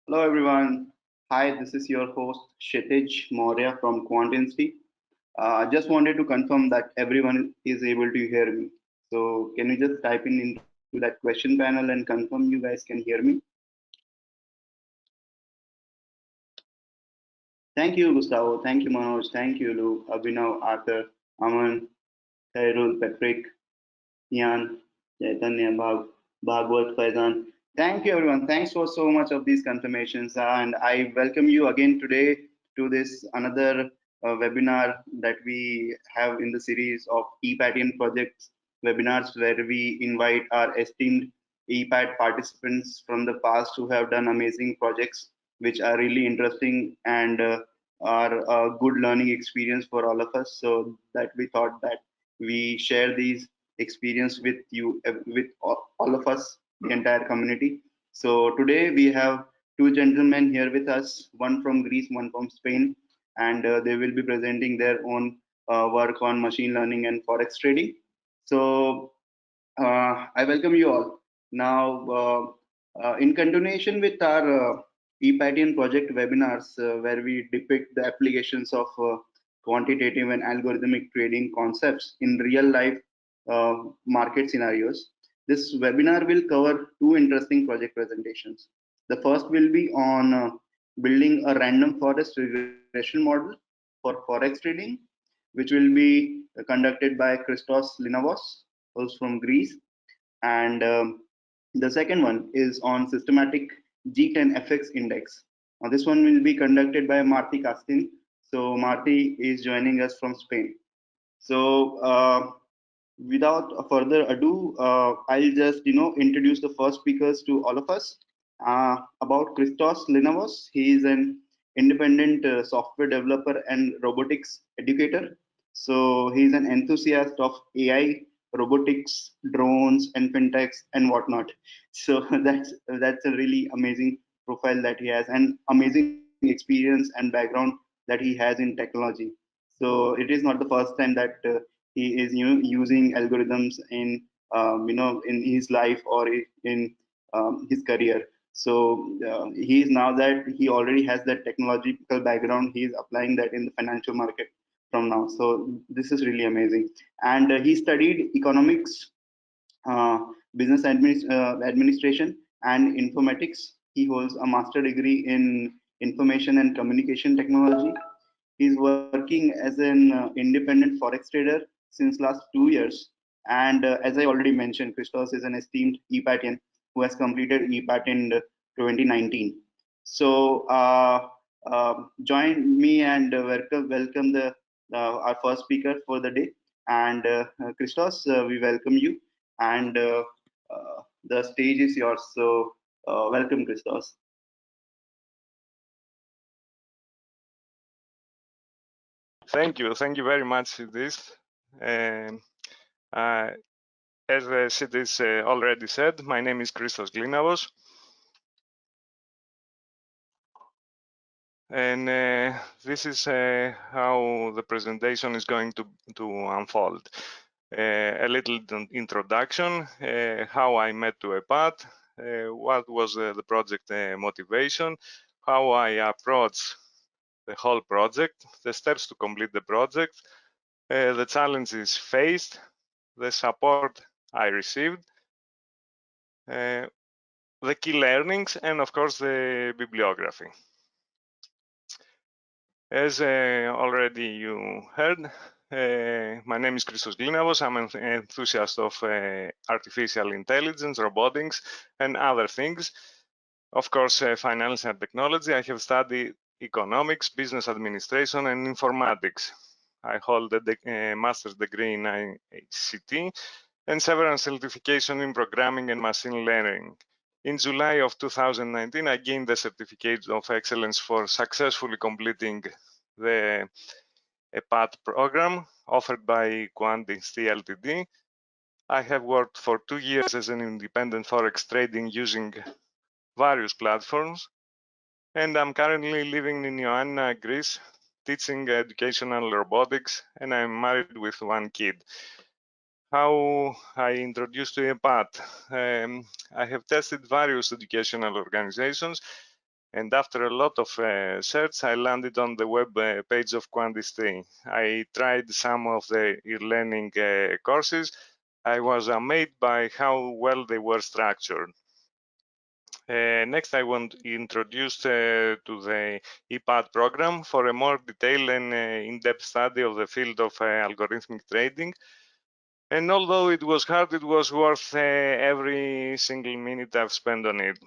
Hello everyone. Hi, this is your host Kshitij Maurya from Quantinity. Just wanted to confirm that everyone is able to hear me. So can you just type in into that question panel and confirm you guys can hear me? Thank you, Gustavo. Thank you, Manoj. Thank you, Lou, Abhinav, Arthur, Aman, Khairul, Patrick, Ian, Chaitanya, Bhagwat, Faizan. Thank you, everyone. Thanks for so much of these confirmations. And I welcome you again today to this another webinar that we have in the series of ePatient projects webinars where we invite our esteemed ePat participants from the past who have done amazing projects which are really interesting and are a good learning experience for all of us. So that we thought that we share these experience with you, with all of us, the entire community. So today we have two gentlemen here with us, one from Greece, one from Spain, and they will be presenting their own work on machine learning and forex trading. So I welcome you all. Now, in continuation with our ePatient project webinars, where we depict the applications of quantitative and algorithmic trading concepts in real life market scenarios, this webinar will cover two interesting project presentations. The first will be on building a random forest regression model for forex trading, which will be conducted by Christos Linavos, who's from Greece, and the second one is on systematic G10 FX index. This one will be conducted by Marty Castin. So Marty is joining us from Spain. So without further ado, I'll just introduce the first speakers to all of us. About Christos Linavos, he is an independent software developer and robotics educator. So he's an enthusiast of AI, robotics, drones, and fintechs and whatnot. So that's a really amazing profile that he has, and amazing experience and background that he has in technology. So it is not the first time that he is using algorithms in in his life or in his career. So he is, now that he already has that technological background, he is applying that in the financial market from now. So this is really amazing. And he studied economics, uh, administration, and informatics. He holds a master degree in information and communication technology. He's working as an independent forex trader since last 2 years. And as I already mentioned, Christos is an esteemed ePatian who has completed ePat in 2019. So join me and welcome the our first speaker for the day. And Christos, we welcome you. And the stage is yours. So welcome, Christos. Thank you very much, this. As Sidis already said, my name is Christos Glinavos, and this is how the presentation is going to unfold. A little introduction, how I met to EPAT, what was the project motivation, how I approach the whole project, the steps to complete the project, the challenges faced, the support I received, the key learnings, and of course the bibliography. As already you heard, my name is Christos Glinavos. I'm an enthusiast of artificial intelligence, robotics, and other things. Of course, finance and technology. I have studied economics, business administration, and informatics. I hold a master's degree in ICT and several certifications in programming and machine learning. In July of 2019, I gained the certificate of excellence for successfully completing the EPAT program offered by Quantinity Ltd. I have worked for 2 years as an independent forex trading using various platforms, and I'm currently living in Ioannina, Greece, teaching educational robotics, and I'm married with one kid. how I introduced to EPAT. I have tested various educational organizations, and after a lot of search, I landed on the web page of Quantistry. I tried some of the e-learning courses. I was amazed by how well they were structured. Next, I want to introduce to the EPAT program for a more detailed and in-depth study of the field of algorithmic trading. And although it was hard, it was worth every single minute I've spent on it.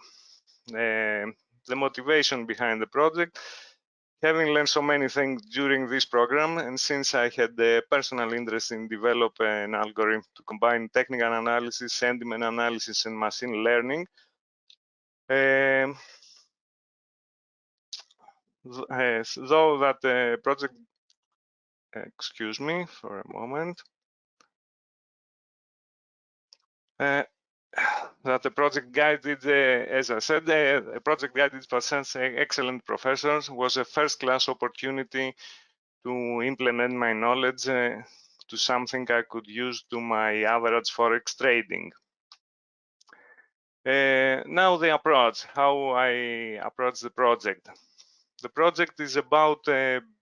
The motivation behind the project, having learned so many things during this program, and since I had a personal interest in develop an algorithm to combine technical analysis, sentiment analysis, and machine learning, though that project, excuse me for a moment, that the project guided, as I said, the project guided by such excellent professors was a first-class opportunity to implement my knowledge to something I could use to my average Forex trading. Now the approach, how I approach the project. The project is about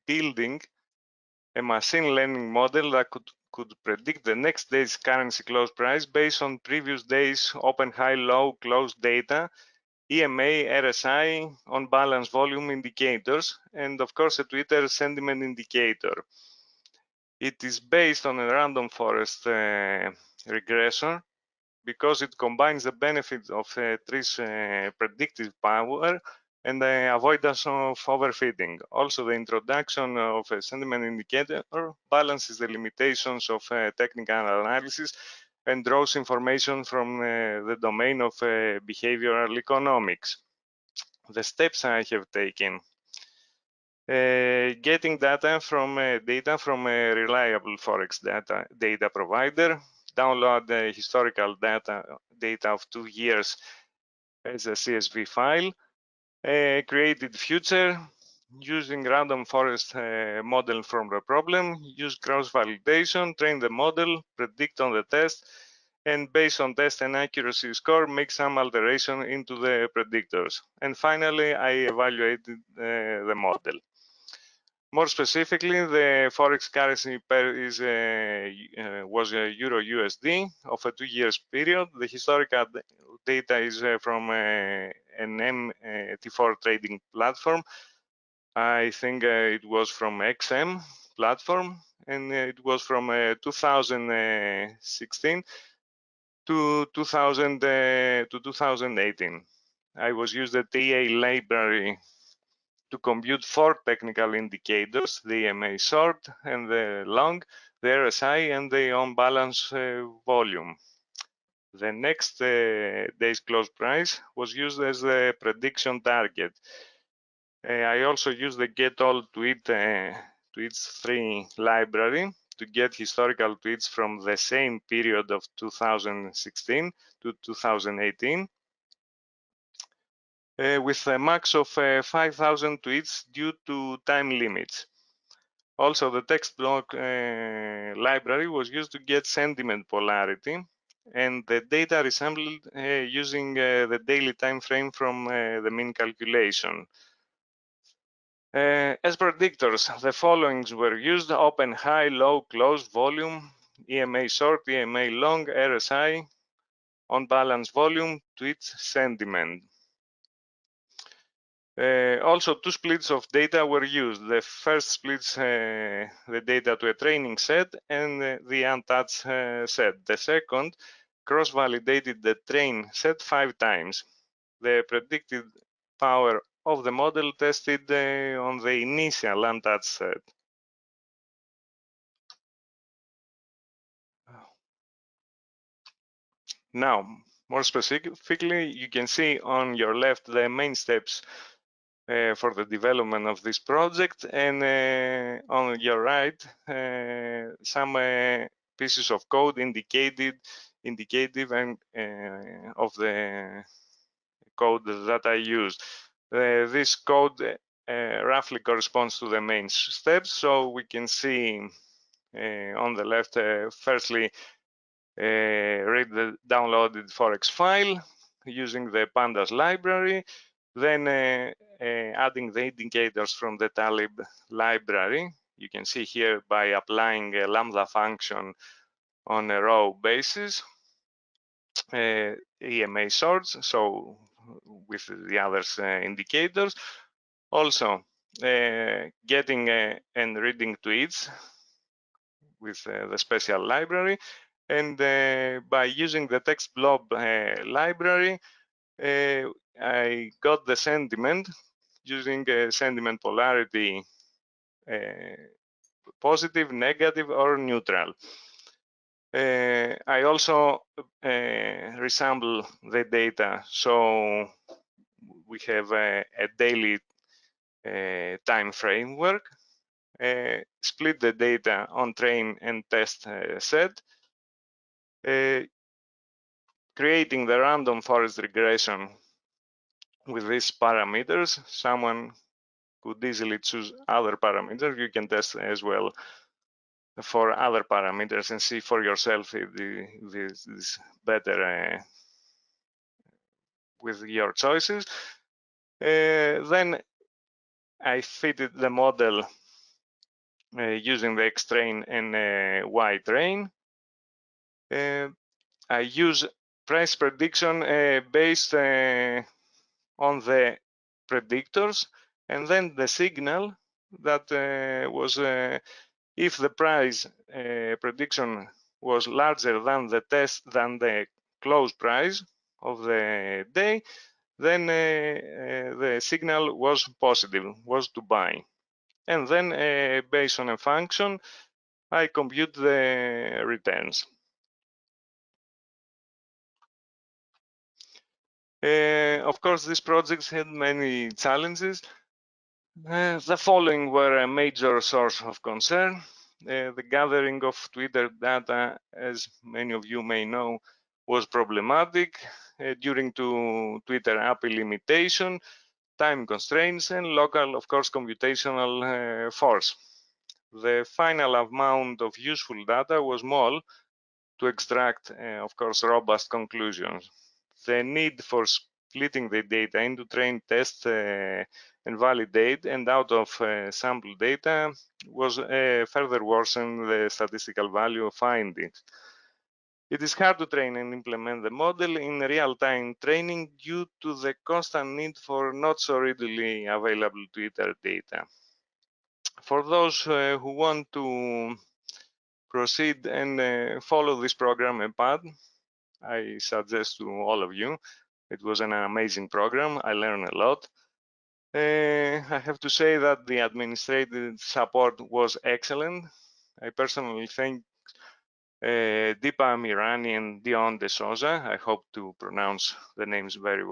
building a machine learning model that could predict the next day's currency close price based on previous days open, high, low, close data, EMA, RSI, on balance volume indicators, and of course a Twitter sentiment indicator. It is based on a random forest regression because it combines the benefits of trees' predictive power and the avoidance of overfitting. Also, the introduction of a sentiment indicator balances the limitations of technical analysis and draws information from the domain of behavioral economics. The steps I have taken. Getting data from a reliable Forex data provider, download the historical data of 2 years as a CSV file, created future using random forest model from the problem, use cross validation, train the model, predict on the test, and based on test and accuracy score, make some alteration into the predictors. And finally, I evaluated the model. More specifically, the Forex currency pair was a Euro USD of a 2 years period. The historical data is from an MT4 trading platform. I think it was from XM platform, and it was from 2016 to 2018. I was used the TA library to compute 4 technical indicators, the EMA short and the long, the RSI, and the on-balance volume. The next day's close price was used as the prediction target. I also used the get all tweets 3 library to get historical tweets from the same period of 2016 to 2018. With a max of 5,000 tweets due to time limits. Also, the text block library was used to get sentiment polarity, and the data resampled using the daily time frame from the mean calculation. As predictors, the followings were used: open, high, low, close, volume, EMA short, EMA long, RSI, on balance volume, tweets, sentiment. Also, 2 splits of data were used. The first splits the data to a training set and the untouched set. The second cross-validated the train set 5 times. The predicted power of the model tested on the initial untouched set. Now, more specifically, you can see on your left the main steps for the development of this project, and on your right some pieces of code indicative and of the code that I used. This code roughly corresponds to the main steps, so we can see on the left firstly read the downloaded Forex file using the pandas library, then adding the indicators from the Talib library. You can see here by applying a lambda function on a row basis, EMA sorts, so with the others indicators. Also, getting and reading tweets with the special library, and by using the text blob library, I got the sentiment using sentiment polarity, positive, negative, or neutral. I also resample the data, so we have a daily time framework, split the data on train and test set, creating the random forest regression with these parameters. Someone could easily choose other parameters. You can test as well for other parameters and see for yourself if this is better with your choices. Then I fitted the model using the X train and Y train. I use price prediction based on the predictors, and then the signal that was if the price prediction was larger than the close price of the day, then the signal was positive, was to buy. And then based on a function, I compute the returns. Of course, this project had many challenges. The following were a major source of concern. The gathering of Twitter data, as many of you may know, was problematic due to Twitter API limitation, time constraints, and local, of course, computational force. The final amount of useful data was small to extract, of course, robust conclusions. The need for splitting the data into train, test, and validate, and out of sample data was further worsened the statistical value of findings. It is hard to train and implement the model in real-time training due to the constant need for not so readily available Twitter data. For those who want to proceed and follow this program and path, I suggest to all of you. It was an amazing program. I learned a lot. I have to say that the administrative support was excellent. I personally thank Deepa Mirani and Dion De Souza. I hope to pronounce the names very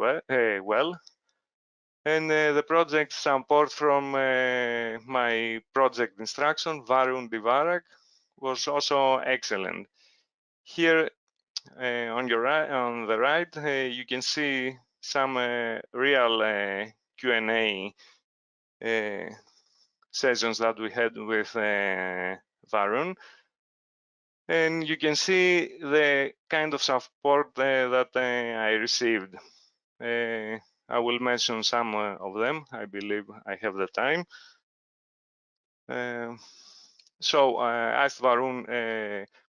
well. And the project support from my project instruction, Varun Divarak, was also excellent. Here on the right, you can see some real Q&A sessions that we had with Varun, and you can see the kind of support that I received. I will mention some of them. I believe I have the time. So I asked Varun,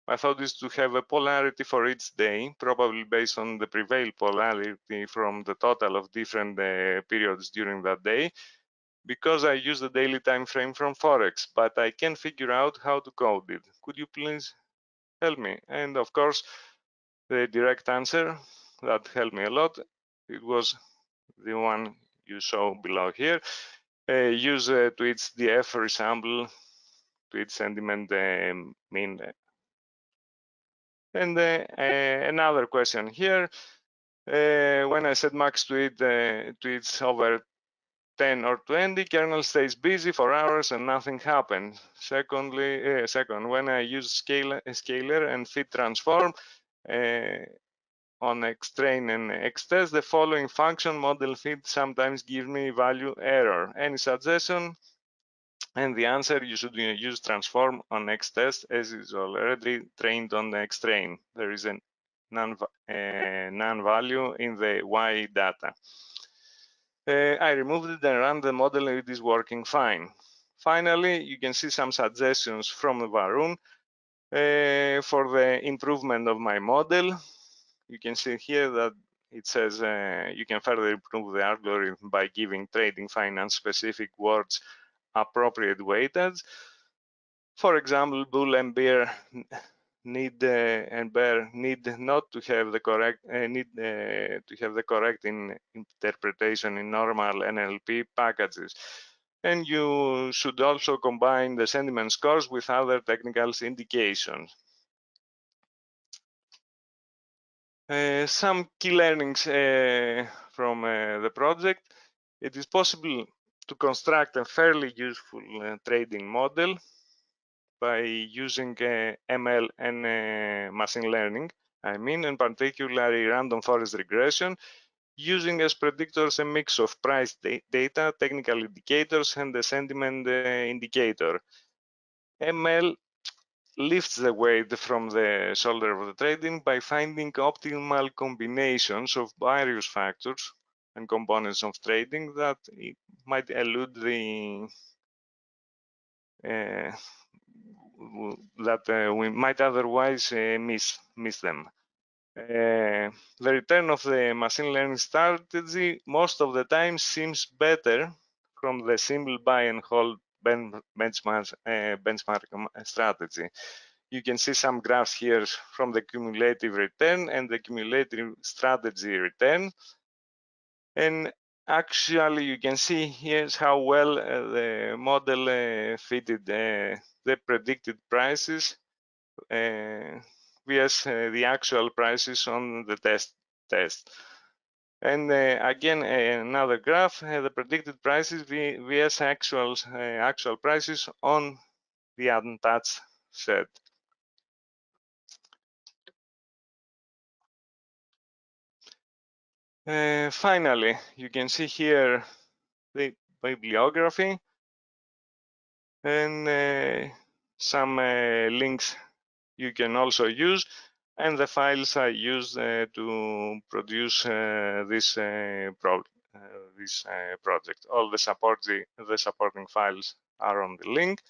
my thought is to have a polarity for each day, probably based on the prevail polarity from the total of different periods during that day, because I use the daily time frame from Forex, but I can't figure out how to code it. Could you please help me? And of course, the direct answer that helped me a lot, it was the one you saw below here. Use tweets df resample tweet sentiment mean. And another question here. When I said max tweets over 10 or 20, kernel stays busy for hours and nothing happens. Second, when I use scaler and fit transform on xtrain and xtest, the following function model fit sometimes gives me value error. Any suggestion? And the answer, you should use transform on X test as is already trained on the X train. There is a non-value in the Y data. I removed it and ran the model and it is working fine. Finally, you can see some suggestions from Varun for the improvement of my model. You can see here that it says you can further improve the algorithm by giving trading finance specific words appropriate weightage. For example, bull and bear need not to have the correct interpretation in normal NLP packages. And you should also combine the sentiment scores with other technical indications. Some key learnings from the project. It is possible to construct a fairly useful trading model by using ML and machine learning, and particularly random forest regression, using as predictors a mix of price data, technical indicators, and the sentiment indicator. ML lifts the weight from the shoulder of the trading by finding optimal combinations of various factors and components of trading that might elude the that we might otherwise miss them. The return of the machine learning strategy most of the time seems better from the simple buy and hold benchmark strategy. You can see some graphs here from the cumulative return and the cumulative strategy return. And actually, you can see here's how well the model fitted the predicted prices vs the actual prices on the test. And again, another graph, the predicted prices vs actual prices on the untouched set. Finally, you can see here the bibliography and some links you can also use, and the files I used to produce this project. All the supporting files are on the link.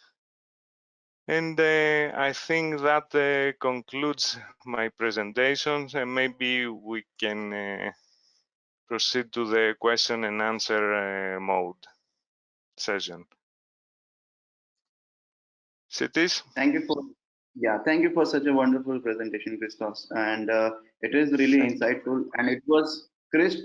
And I think that concludes my presentations, and maybe we can proceed to the question and answer mode session. Cities? Thank you for such a wonderful presentation, Christos. And it is really insightful, and it was crisp.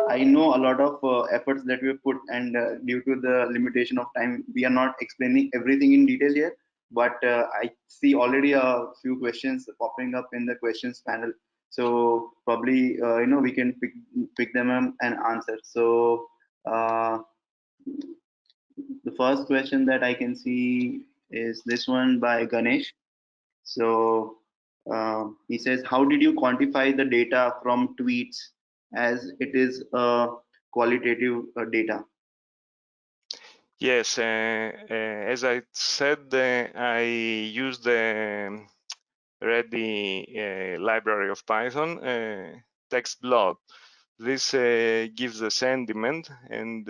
I know a lot of efforts that we have put, and due to the limitation of time, we are not explaining everything in detail here. But I see already a few questions popping up in the questions panel. So probably we can pick them up and answer. So the first question that I can see is this one by Ganesh. So he says, how did you quantify the data from tweets as it is qualitative data? Yes, as I said, I used the ready library of Python text blob. This gives the sentiment, and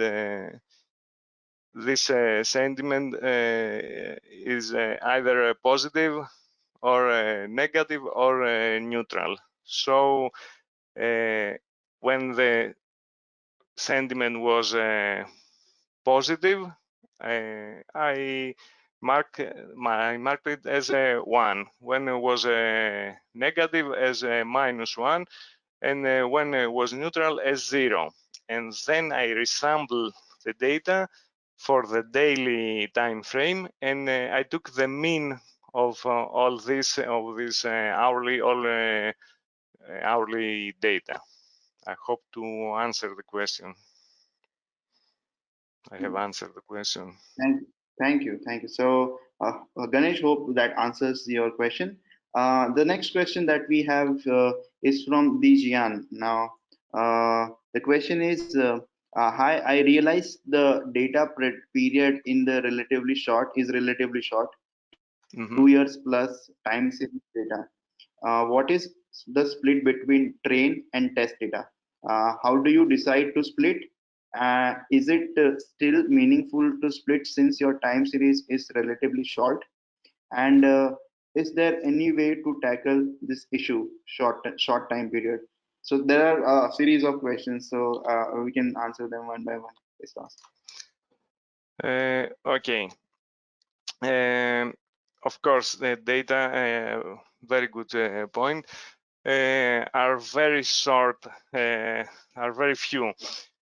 this sentiment is either positive or negative or neutral. So when the sentiment was positive, I marked it as a 1. When it was negative, as a -1, and when it was neutral, as 0. And then I resample the data for the daily time frame, and I took the mean of all this hourly data. I hope to answer the question. I have answered the question. Thank you. So Ganesh, hope that answers your question. The next question that we have is from Dijian. Now, the question is, Hi, I realize the data period in the relatively short, 2 years Mm-hmm. plus time series data. What is the split between train and test data? How do you decide to split? Is it still meaningful to split since your time series is relatively short? And is there any way to tackle this issue short time period? So there are a series of questions, so we can answer them one by one. Please ask. Okay. Um, of course, the data, very good point, are very short, are very few.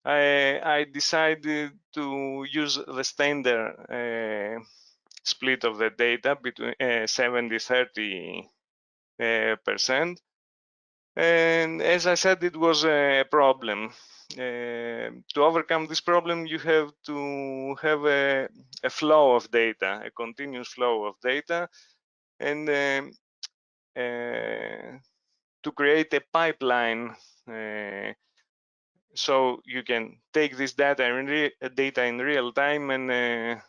I decided to use the standard split of the data between 70-30 percent. And as I said, it was a problem. To overcome this problem, you have to have a flow of data, a continuous flow of data, and to create a pipeline so you can take this data in real time and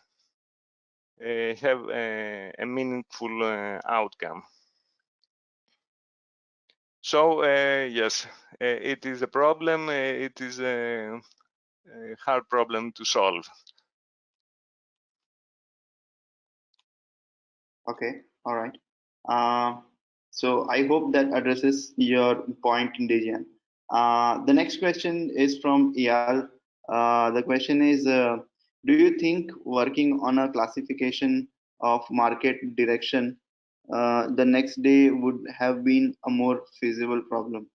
have a meaningful outcome. So yes, it is a problem. It is a hard problem to solve. Okay, all right. Uh, so I hope that addresses your point, Dejan. The next question is from Eyal. The question is, do you think working on a classification of market direction the next day would have been a more feasible problem?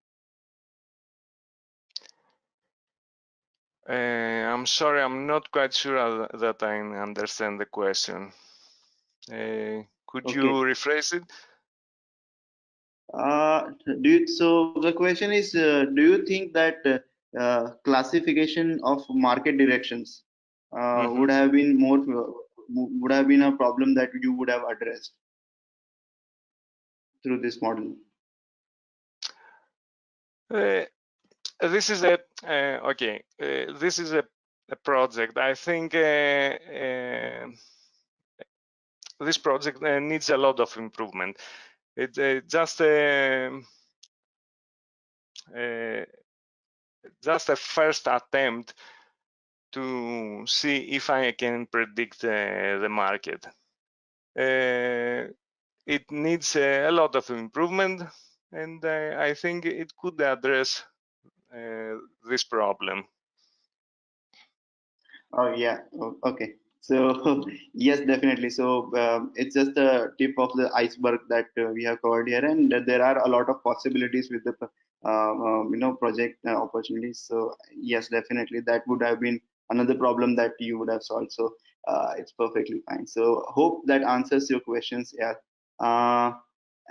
I'm sorry, I'm not quite sure that I understand the question. Could you Okay. rephrase it? So the question is, do you think that classification of market directions Mm-hmm. would have been a problem that you would have addressed through this model? Uh, this is a okay. This is a project. I think this project needs a lot of improvement. It uh, just a first attempt to see if I can predict the market. It needs a lot of improvement, and I think it could address this problem. Oh yeah. Okay. So yes, definitely. So it's just a tip of the iceberg that we have covered here, and there are a lot of possibilities with the project opportunities. So yes, definitely that would have been another problem that you would have solved. So it's perfectly fine. So hope that answers your questions. Yeah. Uh,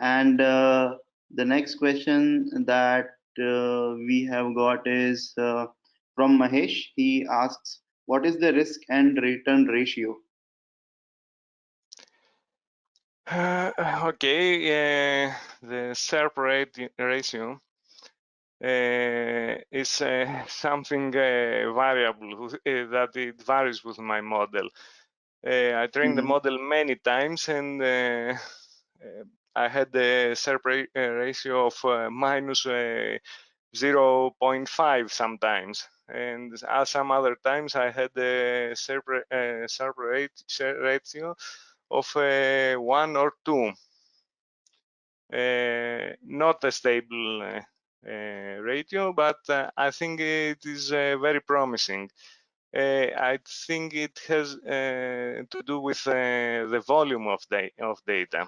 and the next question that we have got is from Mahesh. He asks, what is the risk and return ratio? Okay, the SERP rate ratio is something variable that it varies with my model. I trained the Mhm. model many times, and I had the SERP ratio of minus 0.5 sometimes, and some other times I had the SERP ratio of 1 or 2. Not a stable ratio, but I think it is very promising. I think it has to do with the volume of data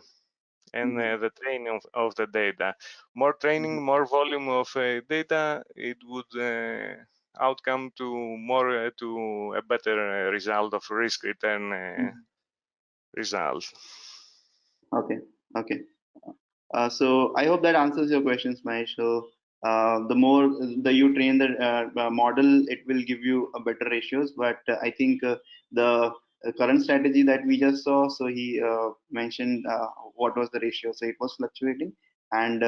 and Mhm. the training of the data. More training, Mhm. more volume of data, it would outcome to more to a better result of risk return Mhm. result. Okay. Okay. So I hope that answers your questions, Mahesh. So the more the you train the model, it will give you a better ratios. But I think the current strategy that we just saw, so he mentioned what was the ratio. So it was fluctuating, and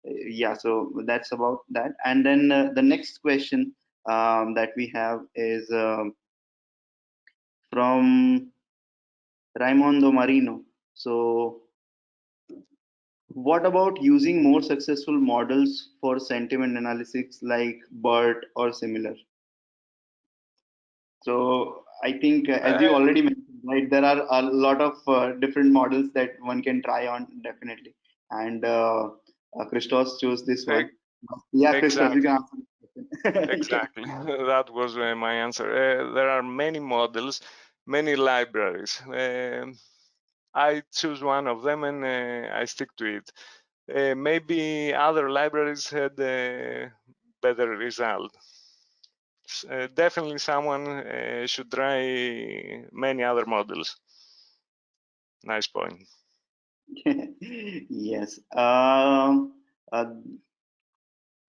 yeah, so that's about that. And then the next question that we have is from Raimondo Marino. So, what about using more successful models for sentiment analysis like BERT or similar? So I think, as you Uh, already mentioned, right, there are a lot of different models that one can try on definitely. And Christos chose this e- one. Yeah, Christos, you exactly. can answer this question. Yeah. Exactly. That was my answer. There are many models, many libraries. I choose one of them and I stick to it. Maybe other libraries had a better result. Definitely someone should try many other models. Nice point. Yes. Uh,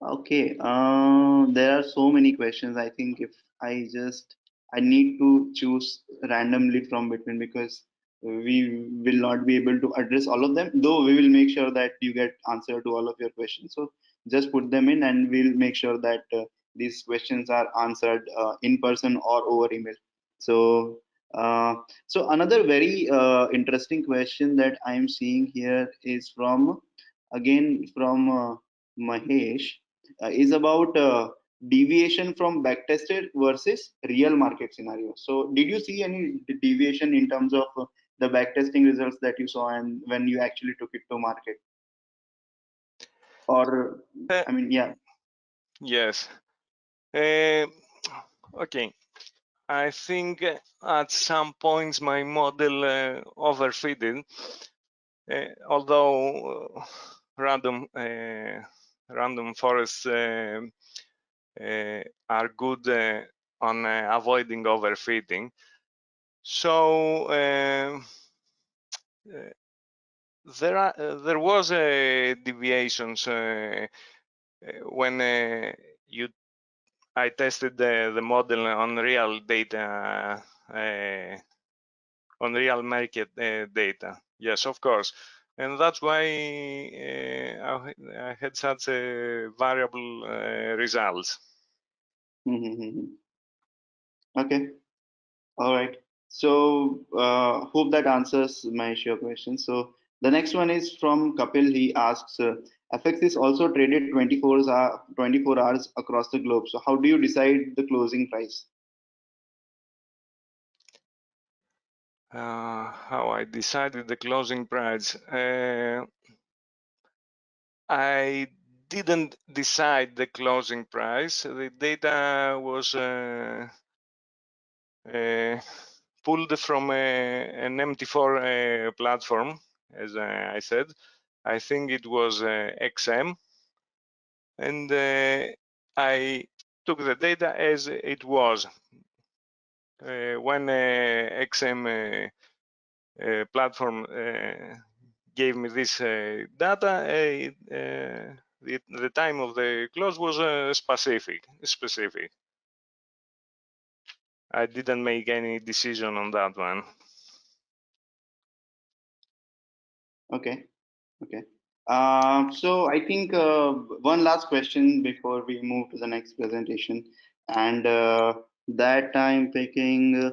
Okay, there are so many questions. I think if I need to choose randomly from between, because we will not be able to address all of them, though we will make sure that you get answer to all of your questions. So just put them in and we'll make sure that these questions are answered in person or over email. So, uh, so another very interesting question that I'm seeing here is from, again, from Mahesh, is about deviation from backtested versus real market scenario. So, did you see any deviation in terms of the backtesting results that you saw and when you actually took it to market? Or, Uh, I mean, yeah. yes. Uh, okay. I think at some points my model overfitted, although random forests are good on avoiding overfitting. So uh, there was deviations when you I tested the model on real data, on real market data. Yes, of course. And that's why I had such variable results. Okay. All right. So, hope that answers my sure question. So, the next one is from Kapil. He asks, FX is also traded 24 hours across the globe. So, how do you decide the closing price? How I decided the closing price. I didn't decide the closing price. The data was pulled from an MT4 platform, as I said. I think it was XM, and I took the data as it was. When XM platform gave me this data, the time of the close was specific. I didn't make any decision on that one. Okay. Okay. So, I think one last question before we move to the next presentation. And that I'm picking.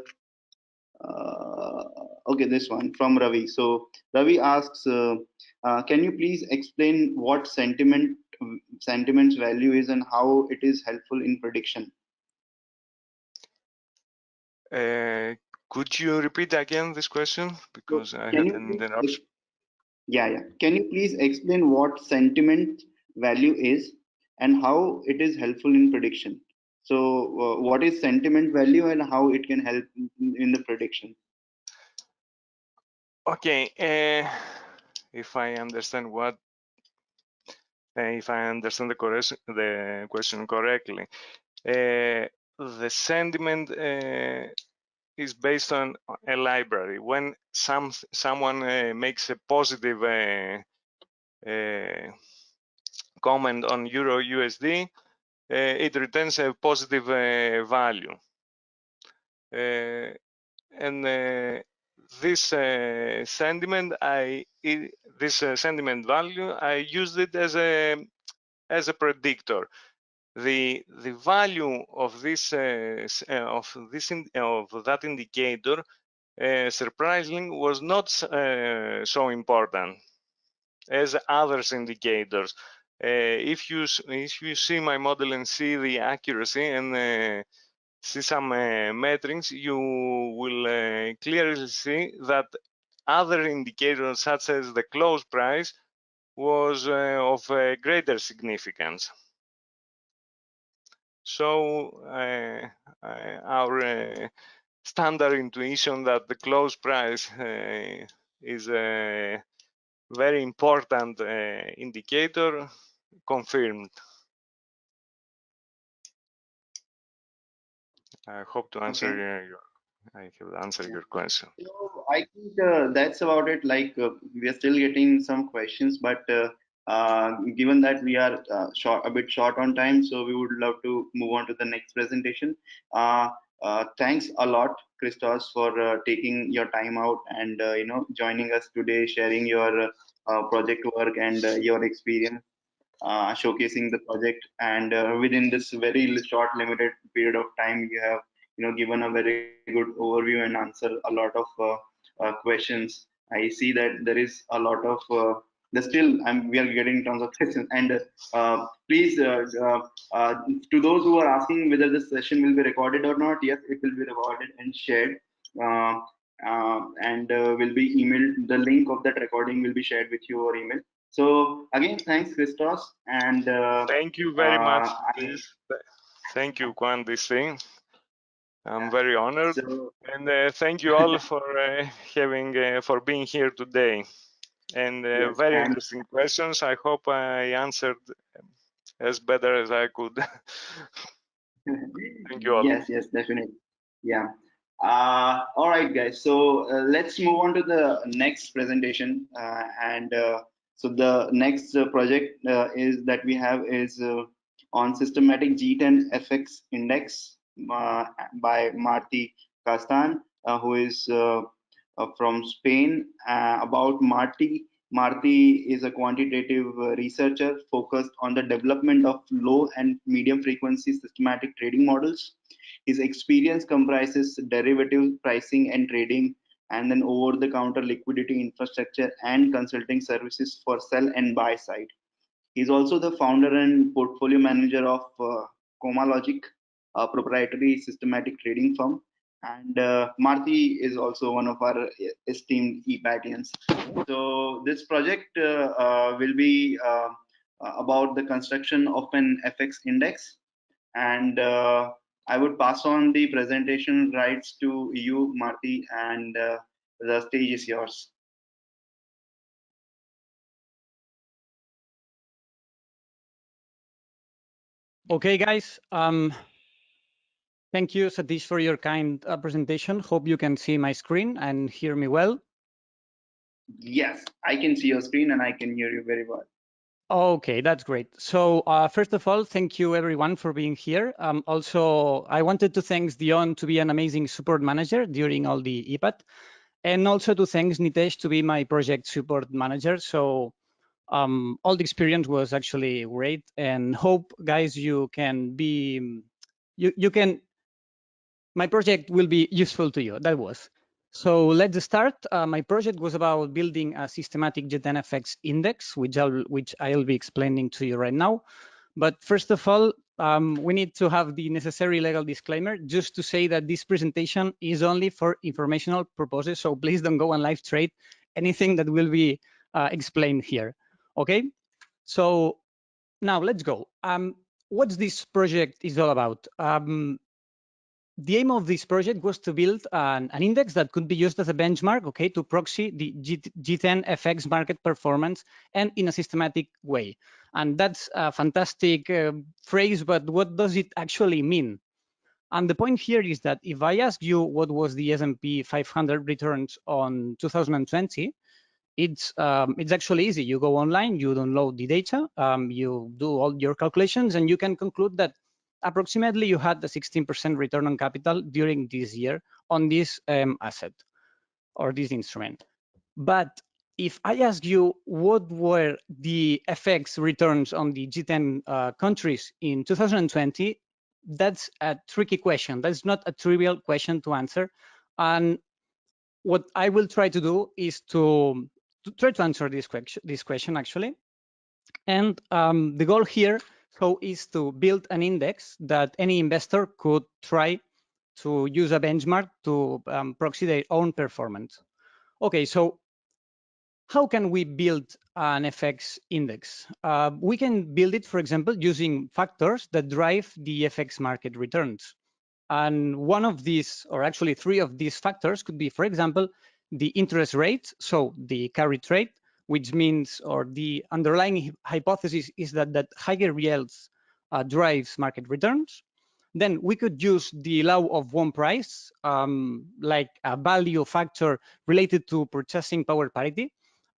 Uh, okay, this one from Ravi. So Ravi asks, can you please explain what sentiment's value is and how it is helpful in prediction? Uh, could you repeat again this question So because I can had you an please, interruption? yeah. Can you please explain what sentiment value is and how it is helpful in prediction? So what is sentiment value and how it can help in the prediction? Okay, if I understand if I understand the question correctly, the sentiment is based on a library. When someone makes a positive comment on Euro USD, it returns a positive value. And this sentiment, this sentiment value, I used it as a predictor. the value of this of that indicator surprisingly was not so important as others indicators. If you see my model and see the accuracy and see some metrics, you will clearly see that other indicators such as the close price was of greater significance. So our standard intuition that the close price is a very important indicator confirmed. I hope to answer Okay. I have answered your question. So I think that's about it. Like we are still getting some questions, but given that we are a bit short on time, so we would love to move on to the next presentation. Uh, Thanks a lot, Christos, for taking your time out and joining us today, sharing your project work and your experience, showcasing the project. And within this very short limited period of time, you have given a very good overview and answer a lot of questions. I see that there is a lot of there's still we are getting tons of questions. And please, to those who are asking whether this session will be recorded or not, yes, it will be recorded and shared. uh, and will be emailed. The link of that recording will be shared with you or email. So again, thanks, Christos, and Thank you very much. I Thank you, Kwan, this thing. I'm very honored, so and thank you all for for being here today. And yes, very and interesting questions. I hope I answered as better as I could. Thank you all. yes, yes, definitely. Yeah. All right, guys. So let's move on to the next presentation. And so the next project is that we have is on systematic G10 FX index by Marty Castan, who is from Spain. About Marty is a quantitative researcher focused on the development of low and medium frequency systematic trading models. His experience comprises derivative pricing and trading, and then over the counter liquidity infrastructure and consulting services for sell and buy side. He's also the founder and portfolio manager of Comalogic, a proprietary systematic trading firm. And Marty is also one of our esteemed ePatians. So this project will be about the construction of an FX index. And I would pass on the presentation rights to you, Marty, and the stage is yours. Okay, guys. Thank you, Satish, for your kind presentation. Hope you can see my screen and hear me well. Yes, I can see your screen and I can hear you very well. Okay, that's great. So first of all, thank you everyone for being here. Also, I wanted to thank Dion to be an amazing support manager during all the EPAT, and also to thank Nitesh to be my project support manager. So all the experience was actually great, and hope, guys, you can be, you can, my project will be useful to you. That was. So let's start. My project was about building a systematic J10FX index, which I'll be explaining to you right now. But first of all, we need to have the necessary legal disclaimer just to say that this presentation is only for informational purposes. So please don't go and live trade anything that will be explained here. Okay. So now let's go. What this project is all about? The aim of this project was to build an index that could be used as a benchmark, okay, to proxy the G10 FX market performance and in a systematic way. And that's a fantastic phrase, but what does it actually mean? And the point here is that if I ask you what was the S&P 500 returns on 2020, it's actually easy. You go online, you download the data, you do all your calculations, and you can conclude that approximately you had a 16% return on capital during this year on this asset or this instrument. But if I ask you what were the FX returns on the G10 countries in 2020, that's a tricky question. That's not a trivial question to answer. And what I will try to do is to try to answer this question actually. And the goal here is to build an index that any investor could try to use a benchmark to proxy their own performance. Okay, so how can we build an FX index? We can build it, for example, using factors that drive the FX market returns. And one of these, or actually three of these factors could be, for example, the interest rate, so the carry trade, which means, or the underlying hypothesis is that higher yields drives market returns. Then we could use the law of one price, like a value factor related to purchasing power parity.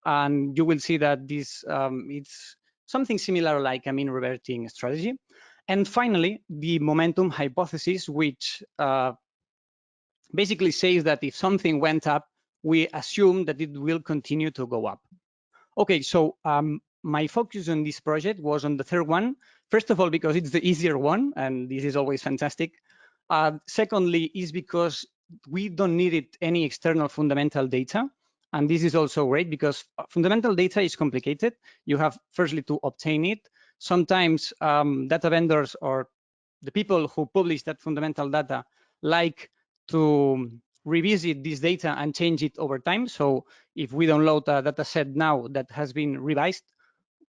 And you will see that this it's something similar like a mean reverting strategy. And finally, the momentum hypothesis, which basically says that if something went up, we assume that it will continue to go up. Okay, so my focus on this project was on the third one. First of all, because it's the easier one, and this is always fantastic. Secondly, is because we don't need any external fundamental data. And this is also great because fundamental data is complicated. You have firstly to obtain it. Sometimes data vendors or the people who publish that fundamental data like to revisit this data and change it over time. So if we download a data set now that has been revised,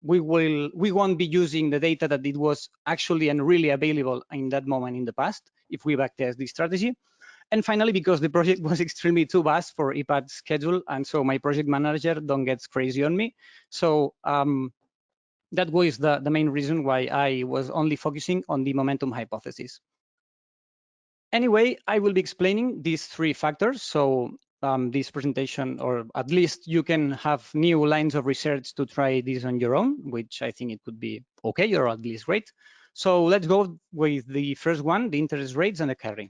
we won't be using the data that it was actually and really available in that moment in the past if we backtest this strategy. And finally, because the project was extremely too vast for IPAD's schedule, and so my project manager don't get crazy on me. So that was the main reason why I was only focusing on the momentum hypothesis. Anyway, I will be explaining these three factors. So this presentation, or at least you can have new lines of research to try this on your own, which I think it could be okay, or at least great. So let's go with the first one, the interest rates and the carry.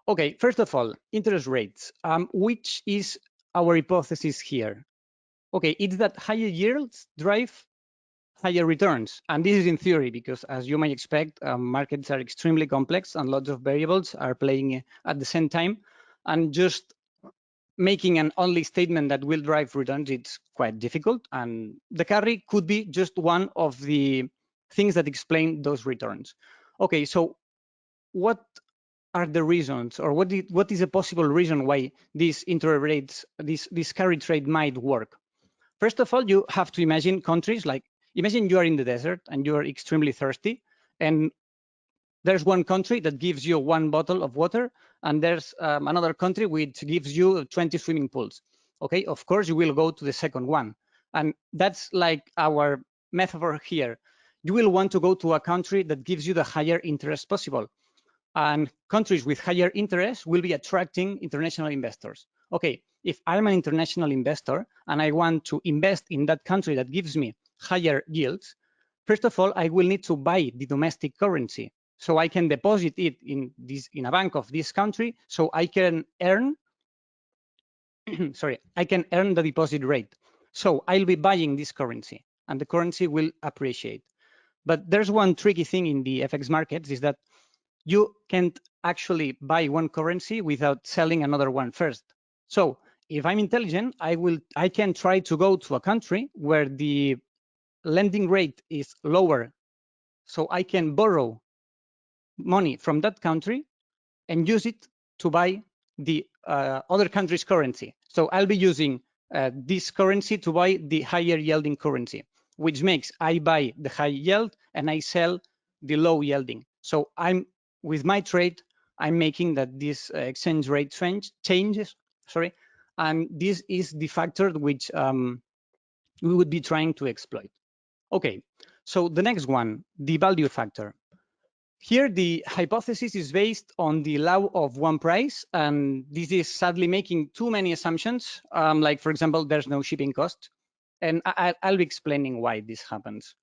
Okay, first of all, interest rates, which is our hypothesis here? Okay, it's that higher yields drive higher returns. And this is in theory, because as you may expect, markets are extremely complex and lots of variables are playing at the same time. And just making an only statement that will drive returns, it's quite difficult. And the carry could be just one of the things that explain those returns. Okay, so what are the reasons, or what is a possible reason why these interest rates, this carry trade might work? First of all, you have to imagine countries like, imagine you are in the desert and you are extremely thirsty, and there's one country that gives you one bottle of water, and there's another country which gives you 20 swimming pools. Okay, of course you will go to the second one, and that's like our metaphor here. You will want to go to a country that gives you the higher interest possible, and countries with higher interest will be attracting international investors. Okay, if I'm an international investor and I want to invest in that country that gives me higher yields, first of all, I will need to buy the domestic currency. So I can deposit it in a bank of this country, so I can earn, sorry, I can earn the deposit rate. So I'll be buying this currency and the currency will appreciate. But there's one tricky thing in the FX markets is that you can't actually buy one currency without selling another one first. So if I'm intelligent, I can try to go to a country where the lending rate is lower, so I can borrow money from that country and use it to buy the other country's currency. So I'll be using this currency to buy the higher yielding currency, which makes I buy the high yield and I sell the low yielding. So with my trade, I'm making that this exchange rate changes, sorry, and this is the factor which we would be trying to exploit. Okay, so the next one, the value factor. Here, the hypothesis is based on the law of one price, and this is sadly making too many assumptions. Like, for example, there's no shipping cost, and I'll be explaining why this happens.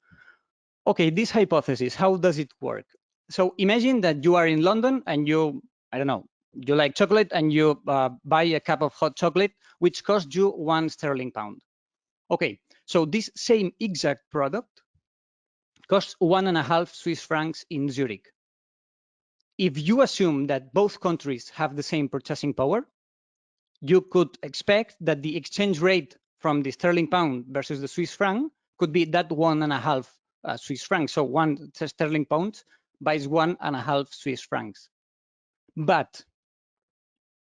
Okay, this hypothesis, how does it work? So imagine that you are in London and you, I don't know, You like chocolate and you buy a cup of hot chocolate, which costs you 1 sterling pound. Okay, so this same exact product costs 1.5 Swiss francs in Zurich. If you assume that both countries have the same purchasing power, you could expect that the exchange rate from the sterling pound versus the Swiss franc could be that 1.5 Swiss francs. So 1 sterling pound buys 1.5 Swiss francs. But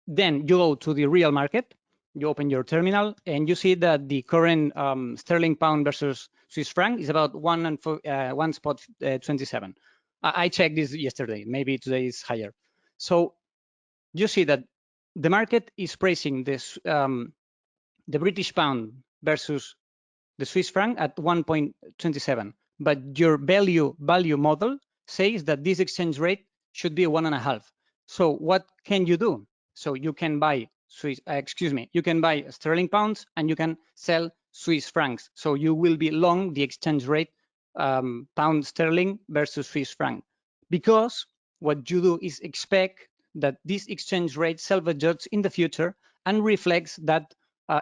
then you go to the real market, you open your terminal, and you see that the current sterling pound versus Swiss franc is about 1.27. I checked this yesterday. Maybe today is higher. So you see that the market is pricing this the British pound versus the Swiss franc at 1.27, but your value model says that this exchange rate should be 1.5. So what can you do? So you can buy you can buy sterling pounds and you can sell Swiss francs. So you will be long the exchange rate pound sterling versus Swiss franc, because what you do is expect that this exchange rate self-adjusts in the future and reflects that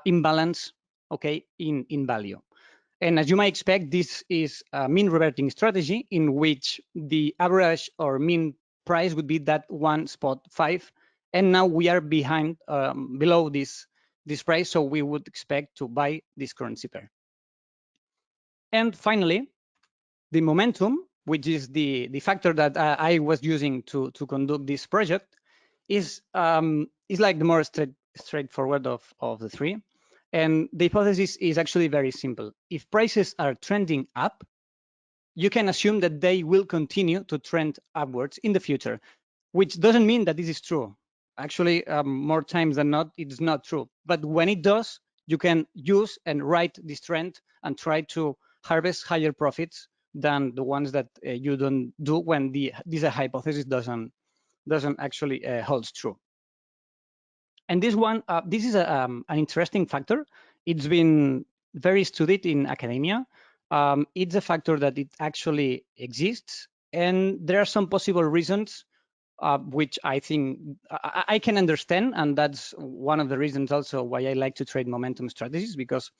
imbalance, okay, in value. And as you might expect, this is a mean reverting strategy in which the average or mean price would be that 1.5, and now we are behind below this price, so we would expect to buy this currency pair. And finally, the momentum, which is the factor that I was using to conduct this project, is like the more straightforward of the three. And the hypothesis is actually very simple. If prices are trending up, you can assume that they will continue to trend upwards in the future, which doesn't mean that this is true. Actually, more times than not, it's not true. But when it does, you can use and ride this trend and try to harvest higher profits than the ones that you don't do when this hypothesis doesn't actually holds true. And this one, this is an interesting factor. It's been very studied in academia. It's a factor that it actually exists, and there are some possible reasons which I think I can understand, and that's one of the reasons also why I like to trade momentum strategies, because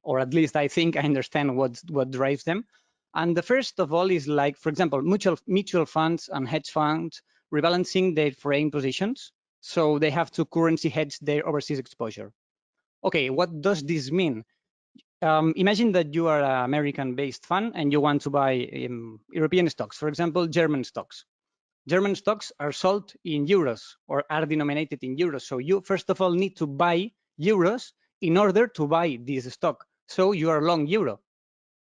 or at least I think I understand what drives them. And the first of all is, like, for example, mutual funds and hedge funds rebalancing their foreign positions, so they have to currency hedge their overseas exposure. Okay, what does this mean? Imagine that you are an American-based fund and you want to buy European stocks, for example, German stocks. German stocks are sold in euros or are denominated in euros. So you, first of all, need to buy euros in order to buy this stock. So you are long euro.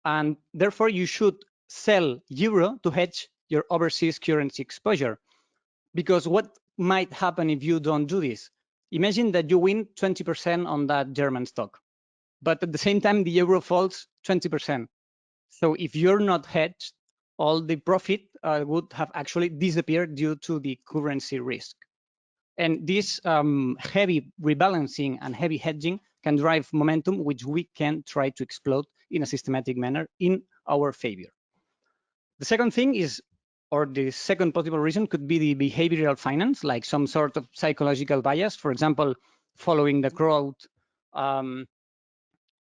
And therefore, you should sell euro to hedge your overseas currency exposure. Because what might happen if you don't do this? Imagine that you win 20% on that German stock, but at the same time, the euro falls 20%. So if you're not hedged, all the profit would have actually disappeared due to the currency risk. And this heavy rebalancing and heavy hedging can drive momentum, which we can try to exploit in a systematic manner in our favor. The second thing is, or the second possible reason could be the behavioral finance, like some sort of psychological bias, for example, following the crowd,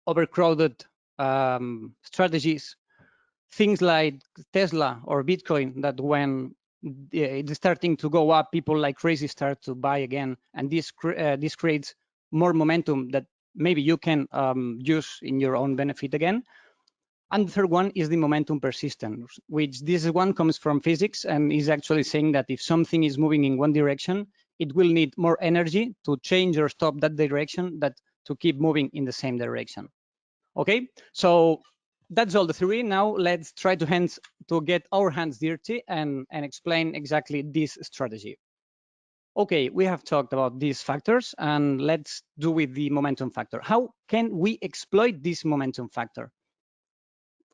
overcrowded strategies, things like Tesla or Bitcoin, that when it's starting to go up, people like crazy start to buy again, and this creates more momentum that maybe you can use in your own benefit again. And the third one is the momentum persistence, which this one comes from physics and is actually saying that if something is moving in one direction, it will need more energy to change or stop that direction than to keep moving in the same direction. Okay, so that's all the theory. Now let's try to get our hands dirty and explain exactly this strategy. Okay, we have talked about these factors, and let's do with the momentum factor. How can we exploit this momentum factor?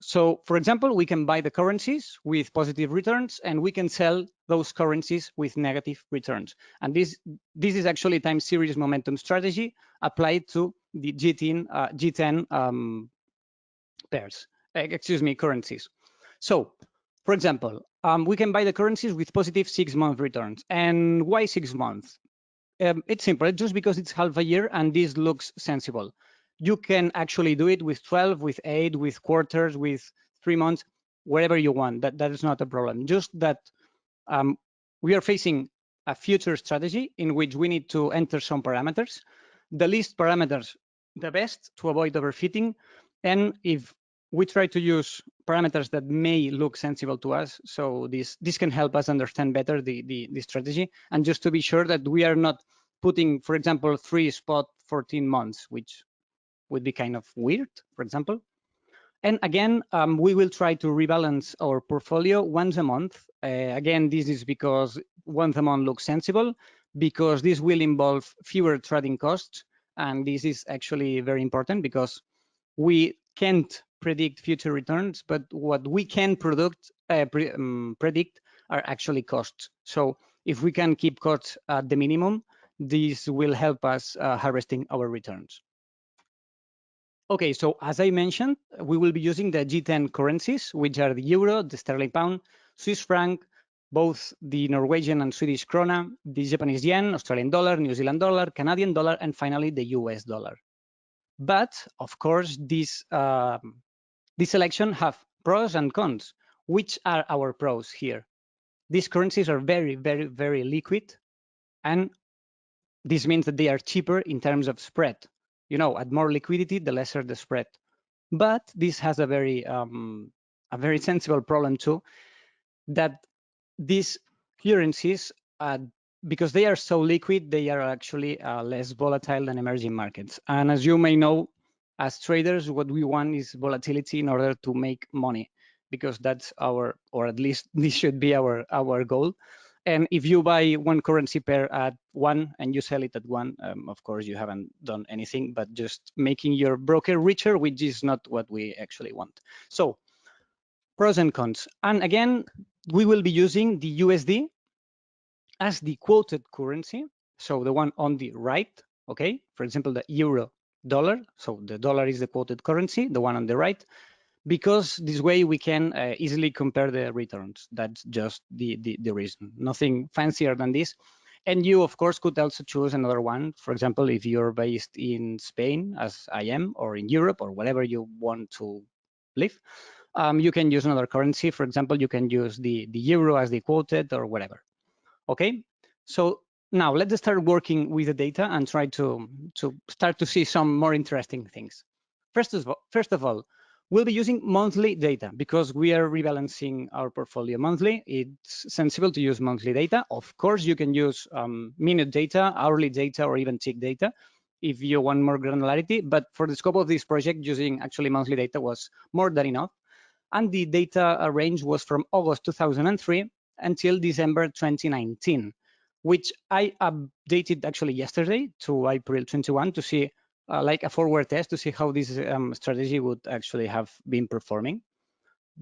So, for example, we can buy the currencies with positive returns, and we can sell those currencies with negative returns. And this is actually a time series momentum strategy applied to the G10 pairs, currencies. So, for example, we can buy the currencies with positive 6-month returns. And why 6 months? it's simple, just because it's half a year and this looks sensible. You can actually do it with 12, with 8, with quarters, with 3 months, wherever you want. That is not a problem. Just that we are facing a future strategy in which we need to enter some parameters. The least parameters, the best, to avoid overfitting. And if we try to use parameters that may look sensible to us, so this can help us understand better the strategy. And just to be sure that we are not putting, for example, 3 spot 14 months, which would be kind of weird, for example. And again, we will try to rebalance our portfolio once a month. Again, this is because once a month looks sensible, because this will involve fewer trading costs. And this is actually very important because we can't predict future returns, but what we can predict are actually costs. So if we can keep costs at the minimum, this will help us harvesting our returns. Okay, so as I mentioned, we will be using the G10 currencies, which are the euro, the sterling pound, Swiss franc, both the Norwegian and Swedish krona, the Japanese yen, Australian dollar, New Zealand dollar, Canadian dollar, and finally the US dollar. But of course, this selection have pros and cons. Which are our pros here? These currencies are very, very, very liquid, and this means that they are cheaper in terms of spread. You know, at more liquidity, the lesser the spread. But this has a very sensible problem too, that these currencies, because they are so liquid, they are actually less volatile than emerging markets. And as you may know, as traders, what we want is volatility in order to make money, because that's our, or at least this should be our goal. And if you buy one currency pair at 1 and you sell it at 1, of course, you haven't done anything, but just making your broker richer, which is not what we actually want. So pros and cons. And again, we will be using the USD as the quoted currency. So the one on the right, okay? For example, the euro dollar. So the dollar is the quoted currency, the one on the right, because this way we can easily compare the returns. That's just the reason. Nothing fancier than this. And you, of course, could also choose another one. For example, if you're based in Spain, as I am, or in Europe, or wherever you want to live, you can use another currency. For example, you can use the euro as the quoted or whatever. Okay, so now let's start working with the data and try to start to see some more interesting things. First of all, we'll be using monthly data because we are rebalancing our portfolio monthly. It's sensible to use monthly data. Of course, you can use minute data, hourly data, or even tick data if you want more granularity. But for the scope of this project, using actually monthly data was more than enough. And the data range was from August 2003 until December 2019, which I updated actually yesterday to April 21 to see like a forward test to see how this strategy would actually have been performing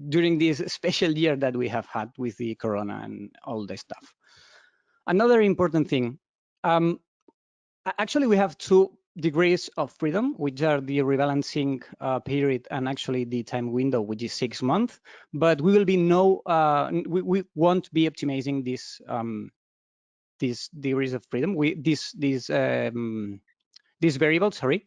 during this special year that we have had with the corona and all this stuff. Another important thing, actually we have 2 degrees of freedom, which are the rebalancing period and actually the time window, which is 6 months. But we will be we won't be optimizing this these degrees of freedom. These variables, sorry.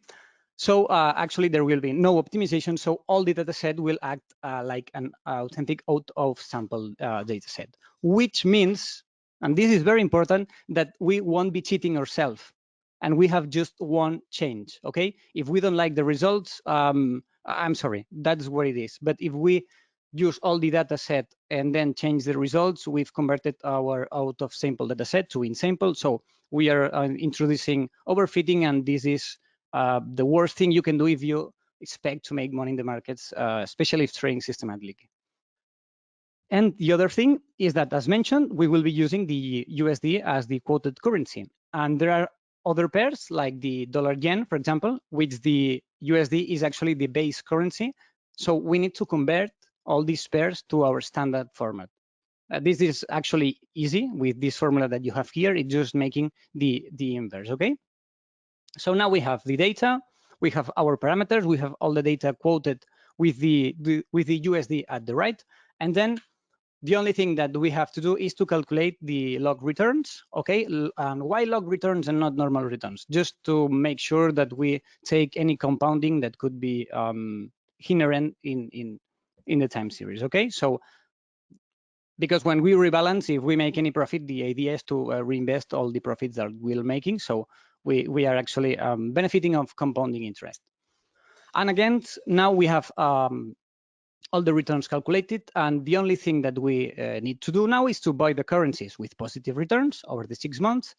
So actually there will be no optimization. So all the data set will act like an authentic out of sample data set, which means, and this is very important, that we won't be cheating ourselves. And we have just one change, okay? If we don't like the results, I'm sorry, that's what it is. But if we use all the data set and then change the results, we've converted our out of sample data set to in sample. So we are introducing overfitting, and this is the worst thing you can do if you expect to make money in the markets, especially if trading systematically. And the other thing is that, as mentioned, we will be using the USD as the quoted currency. And there are other pairs like the dollar yen, for example, which the USD is actually the base currency. So we need to convert all these pairs to our standard format. This is actually easy with this formula that you have here. It's just making the inverse, okay? So now we have the data, we have our parameters, we have all the data quoted with the USD at the right, and then The only thing that we have to do is to calculate the log returns, okay? And why log returns and not normal returns? Just to make sure that we take any compounding that could be inherent in the time series, okay? So because when we rebalance, if we make any profit, the idea is to reinvest all the profits that we're making. So we are actually benefiting of compounding interest. And again, now we have all the returns calculated, and the only thing that we need to do now is to buy the currencies with positive returns over the 6 months,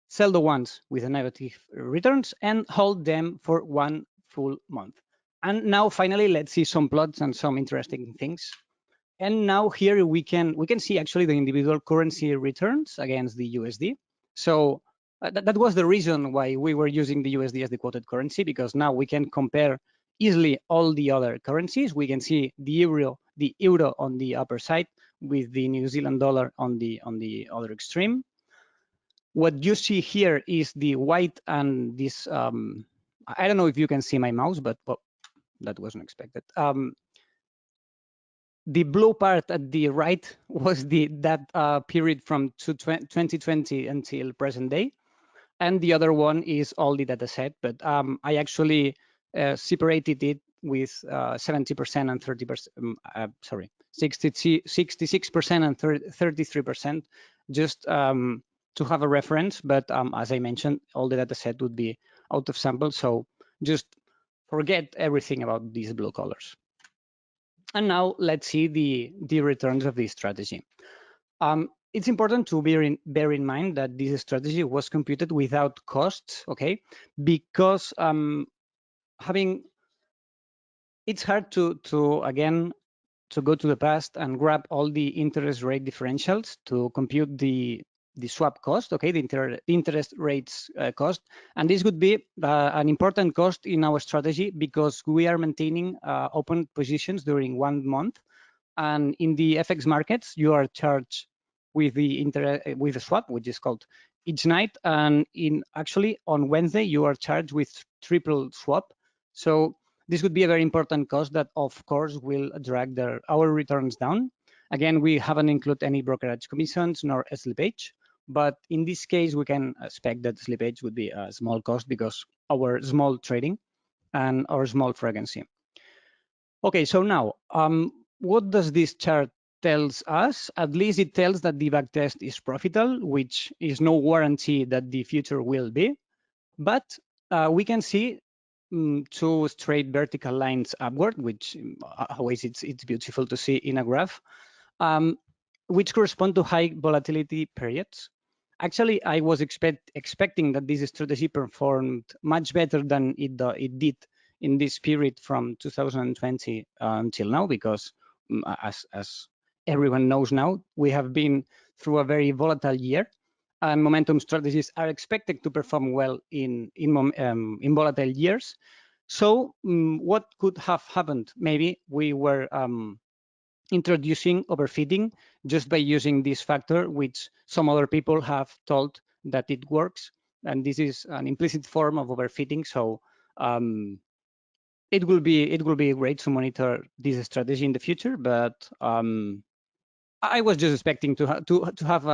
sell the ones with a negative returns, and hold them for 1 full month. And now finally, let's see some plots and some interesting things. And now here we can see actually the individual currency returns against the USD. So that was the reason why we were using the USD as the quoted currency, because now we can compare easily all the other currencies. We can see the euro on the upper side with the New Zealand dollar on the other extreme. What you see here is the white and this. I don't know if you can see my mouse, but well, that wasn't expected. The blue part at the right was that period from 2020 until present day, and the other one is all the data set. But I actually separated it with 70% and 30%. Sorry, 66% and 33%, just to have a reference. But as I mentioned, all the data set would be out of sample, so just forget everything about these blue colors. And now let's see the returns of this strategy. It's important to bear in mind that this strategy was computed without costs, okay? Because it's hard to again to go to the past and grab all the interest rate differentials to compute the swap cost, okay, the interest rates cost. And this would be an important cost in our strategy because we are maintaining open positions during 1 month. And in the FX markets, you are charged with the swap, which is called each night. And actually on Wednesday, you are charged with triple swap. So this would be a very important cost that, of course, will drag our returns down. Again, we haven't included any brokerage commissions nor slippage, but in this case, we can expect that slippage would be a small cost because our small trading and our small frequency. Okay, so now, what does this chart tells us? At least it tells that the backtest is profitable, which is no guarantee that the future will be, but we can see 2 straight vertical lines upward, which always it's beautiful to see in a graph, which correspond to high volatility periods. Actually, I was expecting that this strategy performed much better than it did in this period from 2020 until now, because as everyone knows now, we have been through a very volatile year, and momentum strategies are expected to perform well in volatile years. So what could have happened? Maybe we were introducing overfitting just by using this factor, which some other people have told that it works, and this is an implicit form of overfitting. So it will be great to monitor this strategy in the future, but I was just expecting to have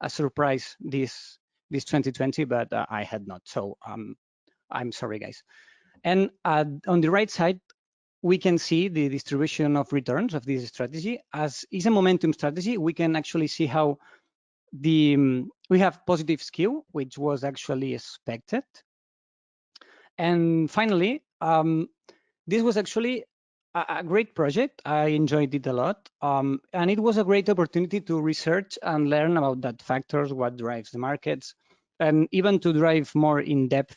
a surprise this 2020, but I had not. So I'm sorry, guys. And on the right side, we can see the distribution of returns of this strategy. As is a momentum strategy, we can actually see how we have positive skew, which was actually expected. And finally, this was actually a great project. I enjoyed it a lot. And it was a great opportunity to research and learn about that factors, what drives the markets, and even to drive more in depth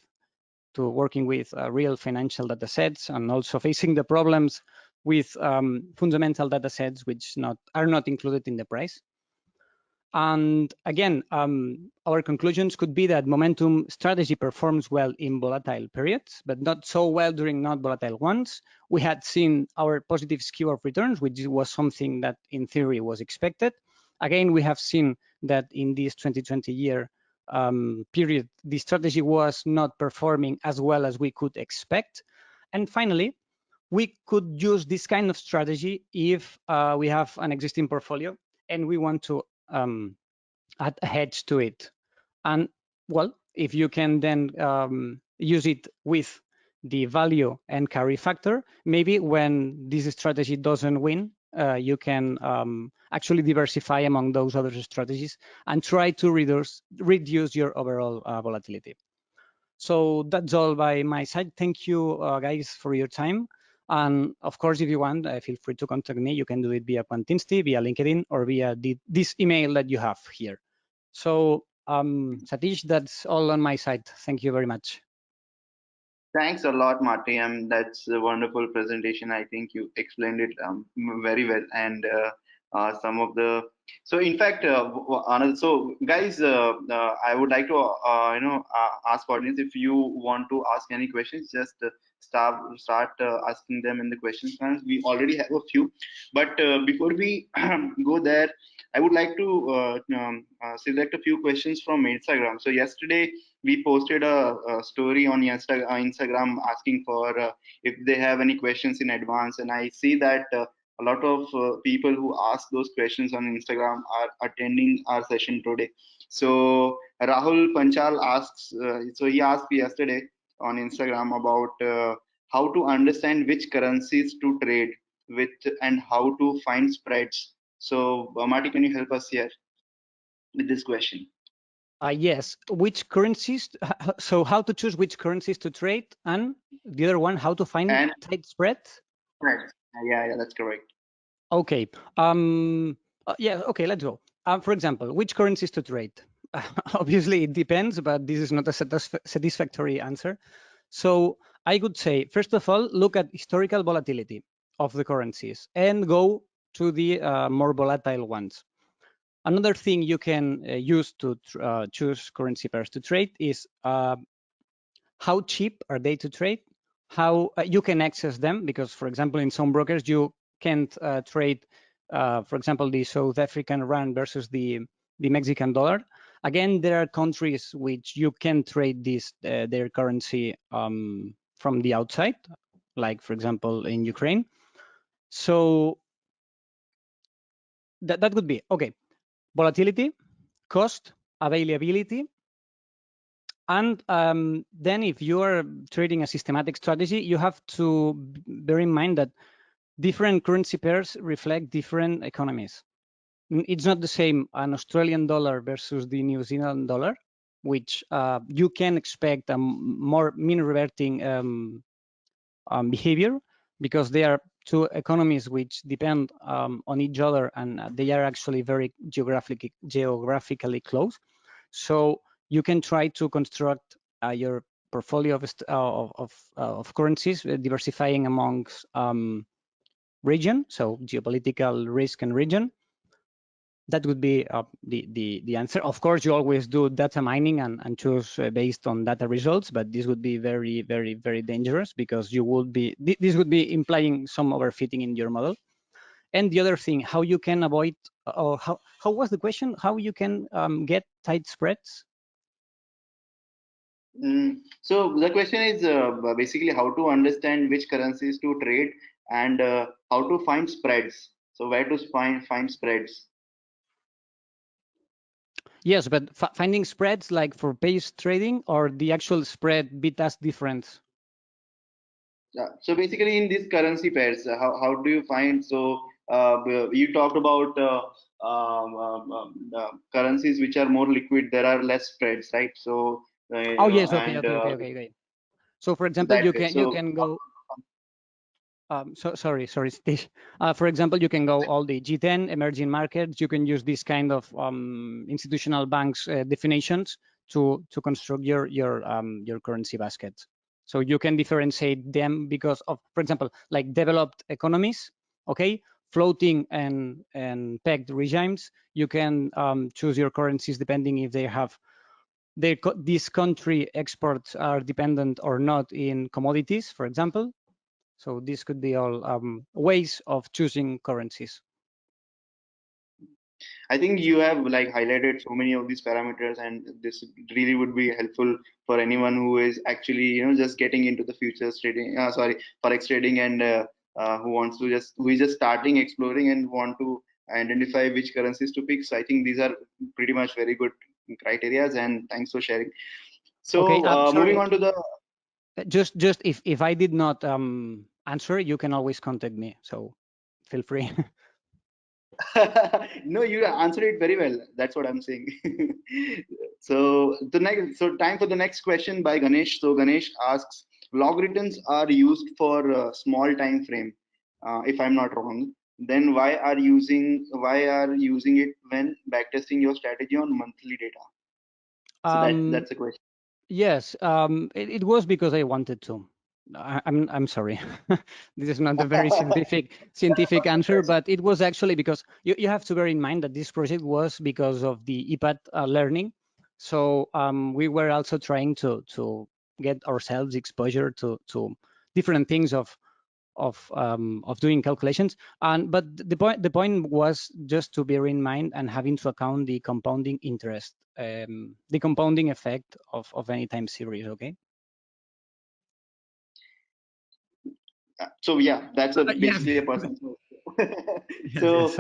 to working with real financial data sets, and also facing the problems with fundamental data sets which are not included in the price. And again, our conclusions could be that momentum strategy performs well in volatile periods, but not so well during not volatile ones. We had seen our positive skew of returns, which was something that in theory was expected. Again, we have seen that in this 2020 year period, the strategy was not performing as well as we could expect. And finally, we could use this kind of strategy if we have an existing portfolio and we want to add a hedge to it. And well, if you can then use it with the value and carry factor, maybe when this strategy doesn't win, you can actually diversify among those other strategies and try to reduce your overall volatility. So that's all by my side. Thank you, guys, for your time. And of course, if you want, feel free to contact me. You can do it via Quantinsty, via LinkedIn, or via this email that you have here. So Satish, that's all on my side. Thank you very much. Thanks a lot, Marty. That's a wonderful presentation. I think you explained it very well. And some of the in fact, so guys, I would like to ask audience, if you want to ask any questions, just start asking them in the questions. We already have a few, but before we go there, I would like to select a few questions from Instagram. So yesterday we posted a story on Instagram asking for if they have any questions in advance, and I see that a lot of people who ask those questions on Instagram are attending our session today. So Rahul Panchal asks, so he asked yesterday on Instagram about how to understand which currencies to trade with and how to find spreads. So Marty, can you help us here with this question? Yes, which currencies, so how to choose which currencies to trade, and the other one, how to find tight spreads? Right. Yeah, that's correct. Okay, yeah, okay, let's go. For example, which currencies to trade? Obviously, it depends, but this is not a satisfactory answer. So I would say, first of all, look at historical volatility of the currencies and go to the more volatile ones. Another thing you can use to choose currency pairs to trade is how cheap are they to trade? How you can access them, because, for example, in some brokers, you can't trade, for example, the South African rand versus the Mexican dollar. Again, there are countries which you can trade their currency from the outside, like, for example, in Ukraine. So that would be, okay, volatility, cost, availability. And then if you are trading a systematic strategy, you have to bear in mind that different currency pairs reflect different economies. It's not the same an Australian dollar versus the New Zealand dollar, which you can expect a more mean reverting behavior, because they are two economies which depend on each other, and they are actually very geographically close. So you can try to construct your portfolio of currencies, diversifying amongst region, so geopolitical risk and region. That would be the answer. Of course, you always do data mining and choose based on data results, but this would be very, very, very dangerous, because you would be, this would be implying some overfitting in your model. And the other thing, how you can avoid, or how was the question? How you can get tight spreads? So the question is basically how to understand which currencies to trade and how to find spreads. So where to find spreads? Yes, but finding spreads like for base trading, or the actual spread bid-ask difference? So basically in these currency pairs, how do you find? So you talked about currencies which are more liquid. There are less spreads, right? So Oh yes, okay. So for example, that way. you can go. Sorry, Steve. For example, you can go all the G10 emerging markets. You can use this kind of institutional banks definitions to construct your currency basket. So you can differentiate them because of, for example, like developed economies, okay, floating and pegged regimes. You can choose your currencies depending if they have this country exports are dependent or not in commodities, for example. So this could be all ways of choosing currencies. I think you have like highlighted so many of these parameters, and this really would be helpful for anyone who is actually just getting into the futures trading, forex trading, and who is just starting exploring and want to identify which currencies to pick. So I think these are pretty much very good criterias, and thanks for sharing. Okay, So moving sorry. on to the Just if I did not answer, you can always contact me. So feel free. no, you answered it very well. That's what I'm saying. So time for the next question by Ganesh. So Ganesh asks, log returns are used for small time frame. If I'm not wrong, then why are using it when backtesting your strategy on monthly data? So that's a question. Yes, it was because I wanted to. I'm sorry. This is not a very scientific answer, but it was actually because you have to bear in mind that this project was because of the EPAT learning. So we were also trying to get ourselves exposure to different things of doing calculations. But the point was just to bear in mind and have into account the compounding interest, the compounding effect of any time series. Okay. So yeah, that's a Yeah. basically a personal. Yes. So Yes.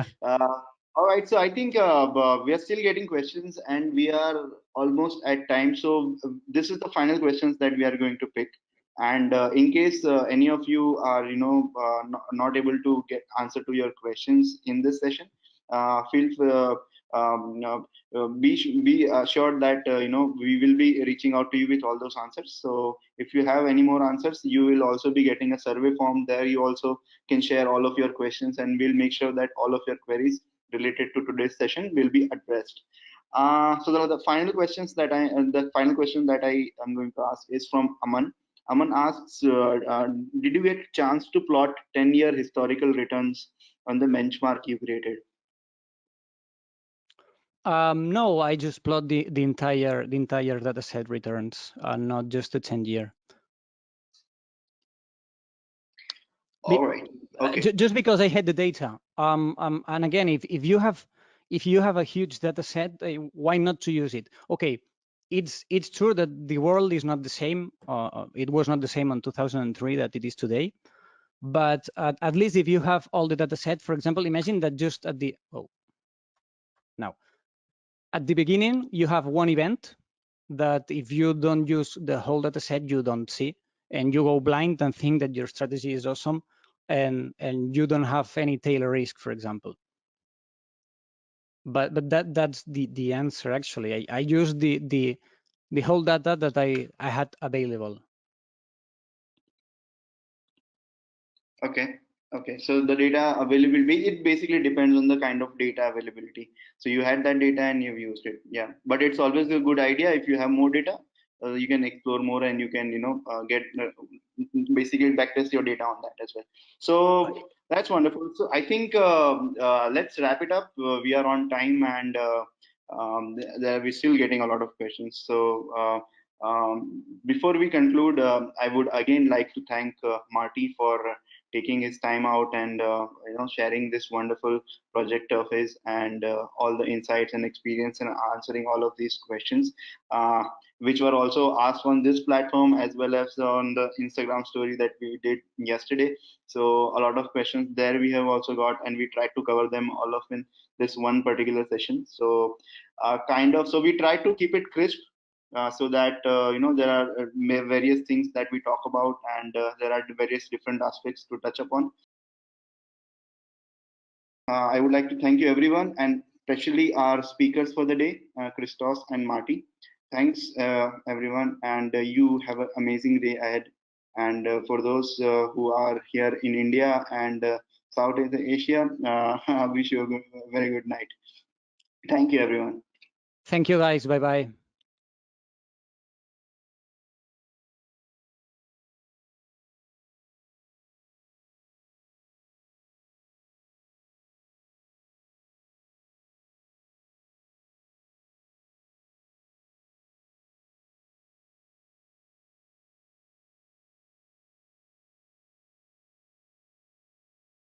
all right, so I think we are still getting questions, and we are almost at time. So this is the final questions that we are going to pick. And in case any of you are not able to get answer to your questions in this session, feel be assured that we will be reaching out to you with all those answers. So if you have any more answers, you will also be getting a survey form there. You also can share all of your questions, and we'll make sure that all of your queries related to today's session will be addressed. So the final questions that the final question that I am going to ask is from Aman. Aman asks, did you get a chance to plot 10-year historical returns on the benchmark you created? No, I just plot the entire data set returns, not just the 10-year. All right. Okay. Just because I had the data. And again, if you have a huge data set, why not to use it? Okay, it's true that the world is not the same. It was not the same in 2003 that it is today. But at least if you have all the data set, for example, imagine that just at the at the beginning you have one event that if you don't use the whole data set, you don't see, and you go blind and think that your strategy is awesome, and you don't have any tail risk, for example. But that's the answer actually. I use the whole data that I had available. Okay. Okay. So the data availability, it basically depends on the kind of data availability. So you had that data and you've used it. Yeah. But it's always a good idea if you have more data, you can explore more, and you can, get basically backtest your data on that as well. So that's wonderful. So I think let's wrap it up. We are on time, and we're still getting a lot of questions. So before we conclude, I would again like to thank Marty for taking his time out and sharing this wonderful project of his, and all the insights and experience and answering all of these questions, which were also asked on this platform as well as on the Instagram story that we did yesterday. So a lot of questions there we have also got, and we tried to cover them all of in this one particular session. So so we try to keep it crisp, so that there are various things that we talk about, and there are various different aspects to touch upon. I would like to thank you everyone, and especially our speakers for the day, Christos and Marty. Thanks everyone, and you have an amazing day ahead. And for those who are here in India and South Asia, I wish you a very good night. Thank you everyone. Thank you guys. Bye bye.